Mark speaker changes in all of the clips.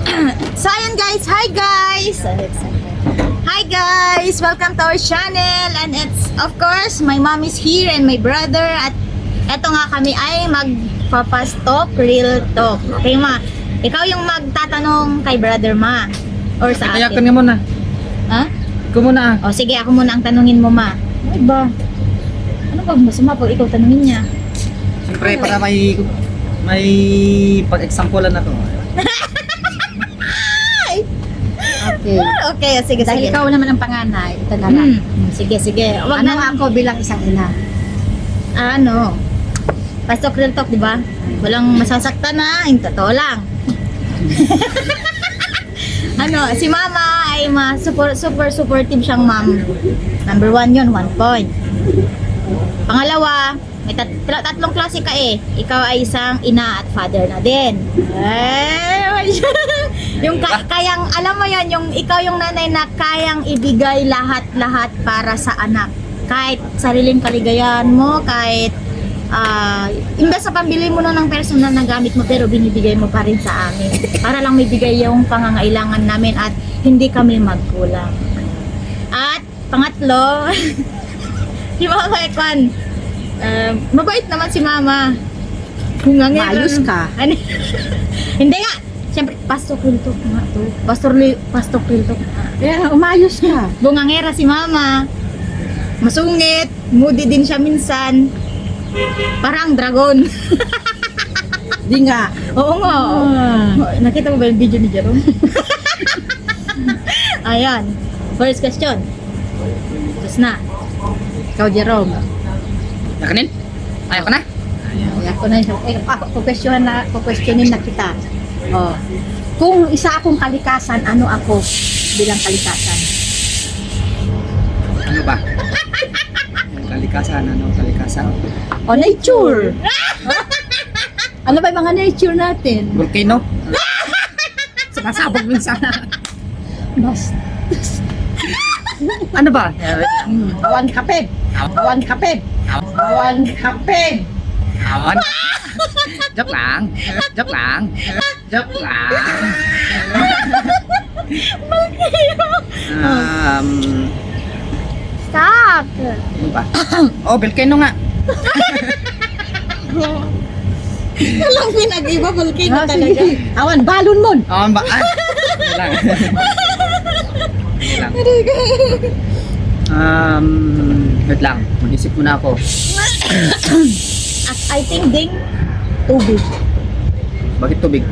Speaker 1: So ayun guys, hi guys! Hi guys! Welcome to our channel and it's of course my mom is here and my brother at eto nga kami ay magpapastop real talk. Okay ma, ikaw yung magtatanong kay brother ma or sa
Speaker 2: Kaya
Speaker 1: akin.
Speaker 2: ka muna.
Speaker 1: Ha?
Speaker 2: Ikaw muna.
Speaker 1: O sige, ako muna ang tanungin mo ma. Ay ba? Ano ba masama pag ikaw tanungin niya?
Speaker 2: Siyempre para may pag-examplean na to.
Speaker 3: Okay.
Speaker 1: Okay, sige,
Speaker 3: Dahil
Speaker 1: sige.
Speaker 3: ikaw naman ang panganay, ito na lang.
Speaker 1: Sige, sige. Wag
Speaker 3: Ano
Speaker 1: na
Speaker 3: ako bilang isang ina?
Speaker 1: ano, pastok real talk, di ba? Walang masasaktan na, yung totoo lang. Ano, si mama ay super supportive siyang ma'am. Number 1 yun, 1 point. Pangalawa, may tatlong klase ka eh. Ikaw ay isang ina at father na din. Yung kayang, alam mo yan, yung ikaw yung nanay na kayang ibigay lahat-lahat para sa anak. Kahit sariling kaligayahan mo, kahit imbes sa pambili mo na ng personal na gamit mo, pero binibigay mo pa rin sa amin. Para lang may bigay yung pangangailangan namin at hindi kami magkulang. At pangatlo, si Mama Ekwan, mabait naman si Mama.
Speaker 3: Maayos ka.
Speaker 1: Ano? Hindi nga. Siyempre, pastor Quiltok nga to. Pastor Quiltok nga.
Speaker 3: Kaya umayos ka.
Speaker 1: Bungangera si Mama. Masungit. Moody din siya minsan. Parang dragon.
Speaker 3: Di nga.
Speaker 1: Oo nga. Nakita mo ba yung video ni Jerome? Ayan. First question. Tapos na.
Speaker 3: Ikaw, Jerome.
Speaker 2: Nakanin? Ayaw ka na?
Speaker 3: Ako na yun. Kukwestiyonin na kita. Oh. Kung isa akong kalikasan, ano ako bilang kalikasan?
Speaker 2: Ano ba? Kalikasan, ano? Kalikasan?
Speaker 3: O, nature! Ano ba yung mga nature natin?
Speaker 2: Volcano? Sumasabog minsan.
Speaker 3: Mas,
Speaker 2: Ano ba?
Speaker 3: awan kapig! Awan kapig! Awan kapig!
Speaker 2: Awan. Joke lang. Joke lang. Joke lang.
Speaker 1: Stop!
Speaker 2: Ano ba? Oh, volcano nga.
Speaker 1: Walang pinag-iba. Volcano
Speaker 3: Ah,
Speaker 1: talaga.
Speaker 3: sige. Awan, balon mon!
Speaker 2: Oh, ba? Ah, ano lang. Ano lang. Wait lang. Mag-isip muna ako.
Speaker 1: I think ding tubig.
Speaker 2: Bakit tubig?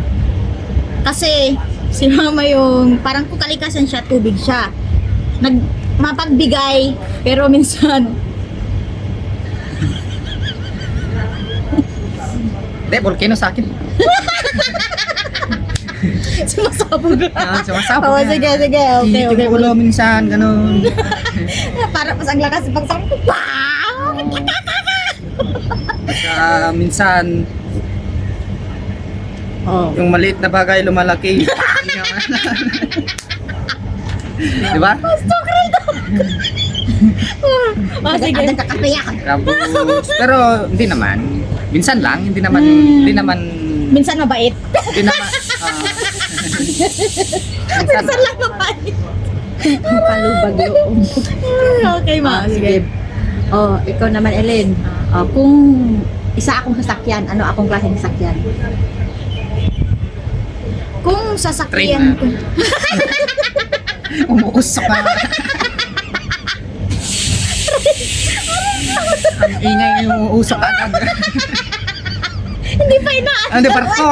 Speaker 1: Kasi si Mama yung parang kung kalikasan siya, tubig siya. Mapagbigay pero minsan
Speaker 2: Hindi, volcano sa akin.
Speaker 1: sumasabog.
Speaker 2: Sumasabog.
Speaker 1: Oo, sige, sige. Okay, okay.
Speaker 2: Yung ulo minsan, ganun.
Speaker 1: Para pas ang lakas pag wow!
Speaker 2: Minsan,
Speaker 3: Oh.
Speaker 2: yung maliit na bagay lumalaki. Di ba?
Speaker 1: Oh, sige.
Speaker 3: Ada kakapiyak.
Speaker 2: Tapos, pero hindi naman. Minsan lang, hindi naman,
Speaker 1: Minsan mabait.
Speaker 2: hindi naman, minsan,
Speaker 1: Minsan lang mabait.
Speaker 3: Palubag yung
Speaker 1: Okay, Ma. Sige.
Speaker 3: Oh, ikaw naman, Ellen. Oh, kung isa akong sasakyan, ano akong klaseng sasakyan?
Speaker 1: Kung sasakyan ko.
Speaker 2: umuusok ka. Ang ingay yung umuusok agad.
Speaker 1: Hindi pa inaan.
Speaker 2: Ano, parko.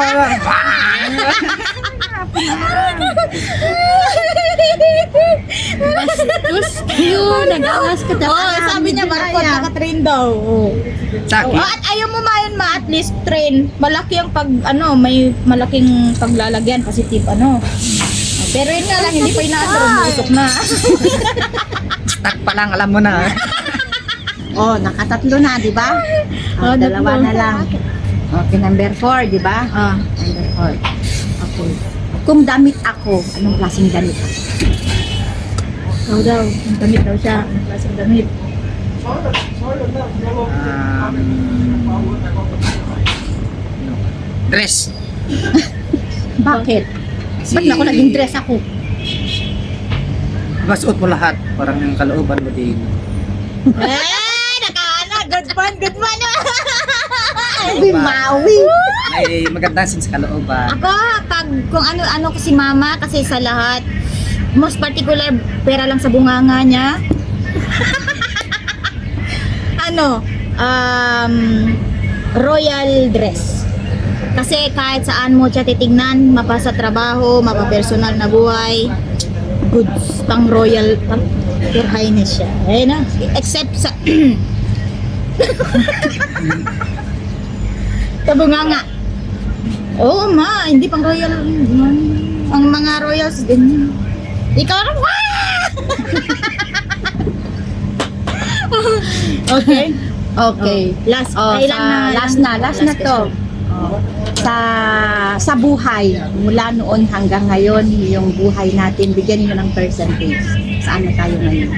Speaker 3: Bastos kayo, nag-awas ka daw.
Speaker 1: Oo, sabi niya Marcos naka-train daw. Oo.
Speaker 2: Sa akin,
Speaker 1: At ayaw mo mayon ma at least train. Malaki ang may malaking paglalagyan positive Pero yun nga lang hindi pa inaasar umuusok na.
Speaker 2: stuck pa lang, alam mo na.
Speaker 3: Oh, nakatatlo na, di ba?
Speaker 1: Oh,
Speaker 3: Dalawa
Speaker 1: tatlo.
Speaker 3: na lang. Okay, number 4, di ba?
Speaker 1: Ah,
Speaker 3: Number 4. Okay. Kung damit ako, anong klaseng damit ako?
Speaker 1: daw. Ang damit daw siya. Ang klaseng damit.
Speaker 2: Dress.
Speaker 3: Bakit? Ba't na ako naging dress ako?
Speaker 2: Masuot mo lahat. Parang yung kalooban mo din.
Speaker 1: Good one, good one.
Speaker 3: Sabi, mawi.
Speaker 2: May maganda sin sa kalooban.
Speaker 1: Ako, pag kung ano ko si mama, kasi sa lahat, most particular, pera lang sa bunganga niya. Royal dress. Kasi kahit saan mo siya titignan, mapasa trabaho, mapapersonal na buhay, goods, pang royal, pang your highness siya. Ayun na. Except sa sa bunganga. Oo, ma, hindi pang royal. Ang mga royals din. Ikaw rin. Okay.
Speaker 3: Okay.
Speaker 1: Last,
Speaker 3: Oh, last na to. Oh. Sa buhay, mula noon hanggang ngayon, yung buhay natin, bigyan niyo ng percentage. Saan na tayo ngayon?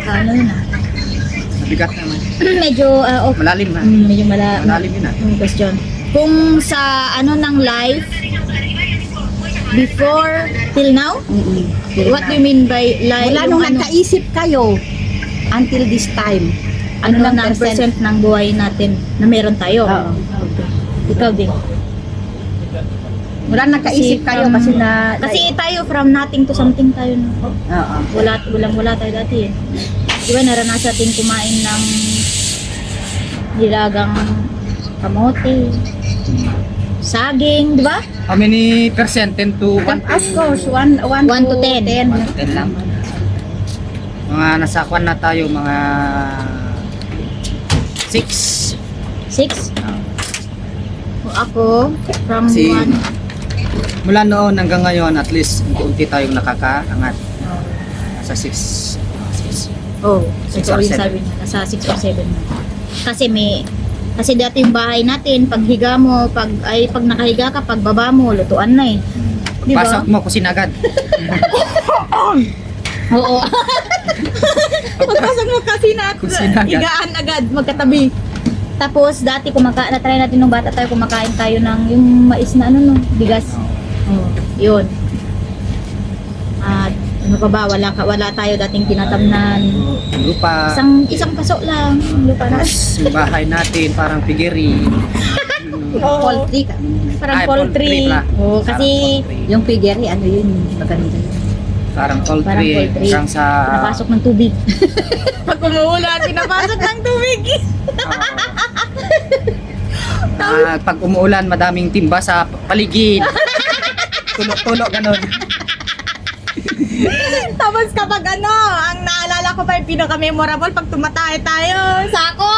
Speaker 1: Ano yun ah?
Speaker 2: Mabigat naman.
Speaker 1: Medyo, okay.
Speaker 2: Malalim na.
Speaker 1: Medyo
Speaker 2: Malalim yun ah.
Speaker 1: yung question. Kung sa ng life, before, till now? What do you mean by life?
Speaker 3: Mula nung nagkaisip kayo, until this time,
Speaker 1: ano lang
Speaker 3: lang
Speaker 1: percent ng buhay natin na meron tayo?
Speaker 3: Oo.
Speaker 1: Okay. Ikaw din.
Speaker 3: Mula nagkaisip kayo kasi na...
Speaker 1: Kasi tayo from nothing to something tayo na.
Speaker 3: Oo.
Speaker 1: Wala tayo dati eh. Di ba naranasan natin kumain ng nilagang kamote, saging, di ba?
Speaker 2: How many percent? 10 to 1
Speaker 3: Of course, 1
Speaker 1: to 10.
Speaker 2: 1 to 10 lang. Mga nasakwan na tayo, mga 6.
Speaker 1: 6? Ako, from
Speaker 2: Si-
Speaker 1: 1.
Speaker 2: Mula noon hanggang ngayon, at least unti-unti tayong nakakaangat. Nasa 6.
Speaker 1: Oh,
Speaker 2: Six
Speaker 1: ito
Speaker 2: or
Speaker 1: yung
Speaker 2: seven.
Speaker 1: sabi niya, nasa 6 or 7 na. Kasi dati yung bahay natin, pag higa mo, pag nakahiga ka, pag baba mo, lutuan na eh. Di ba?
Speaker 2: Pasok mo, kusin agad.
Speaker 1: Oo. Pagpasok mo kasi
Speaker 2: Kusina agad.
Speaker 1: higaan agad, magkatabi. Tapos dati na-try natin nung bata tayo, kumakain tayo ng yung mais na bigas. Oh, yun. At ano pa ba, wala tayo dating tinatamnan.
Speaker 2: Lupa.
Speaker 1: Isang paso lang, lupa na.
Speaker 2: Tapos yung bahay natin, parang piggery.
Speaker 3: Poultry ka.
Speaker 1: Parang
Speaker 2: Ay,
Speaker 1: poultry.
Speaker 2: pala.
Speaker 1: Oh,
Speaker 2: Parang
Speaker 1: kasi
Speaker 2: poultry.
Speaker 3: Yung piggery, ano yun, maganda yun.
Speaker 2: Parang
Speaker 1: Parang
Speaker 2: poultry.
Speaker 1: poultry.
Speaker 2: Hanggang sa...
Speaker 1: napasok ng tubig. Pag umuulan, pinapasok ng tubig.
Speaker 2: Pag umuulan, madaming timba sa paligid. Tulo-tulo, ganun.
Speaker 1: Tapos kapag ang naalala ko pa yung pinaka-memorable pag tumatay tayo, sako!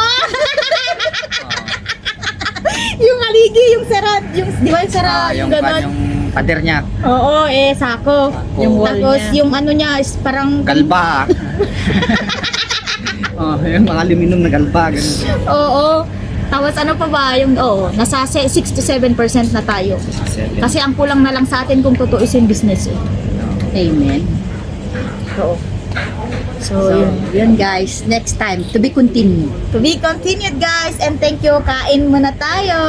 Speaker 1: Yung haligi, yung sarat, di ba yung sarat,
Speaker 2: Yung
Speaker 1: ganon?
Speaker 2: yung pader niya.
Speaker 1: Oo, sako.
Speaker 2: Yung
Speaker 3: wall
Speaker 1: Tapos
Speaker 3: niya.
Speaker 1: yung ano niya is parang...
Speaker 2: Galba. Yung mga aluminum na galba. Ganun.
Speaker 1: Oo. Tapos ano pa ba, nasa 6 to 7% na tayo. Kasi ang kulang na lang sa atin kung tutuusin business eh.
Speaker 3: Amen.
Speaker 1: Oo. So,
Speaker 3: So,
Speaker 1: yun.
Speaker 3: yun guys, next time, to be continued.
Speaker 1: To be continued guys, and thank you, kain muna tayo.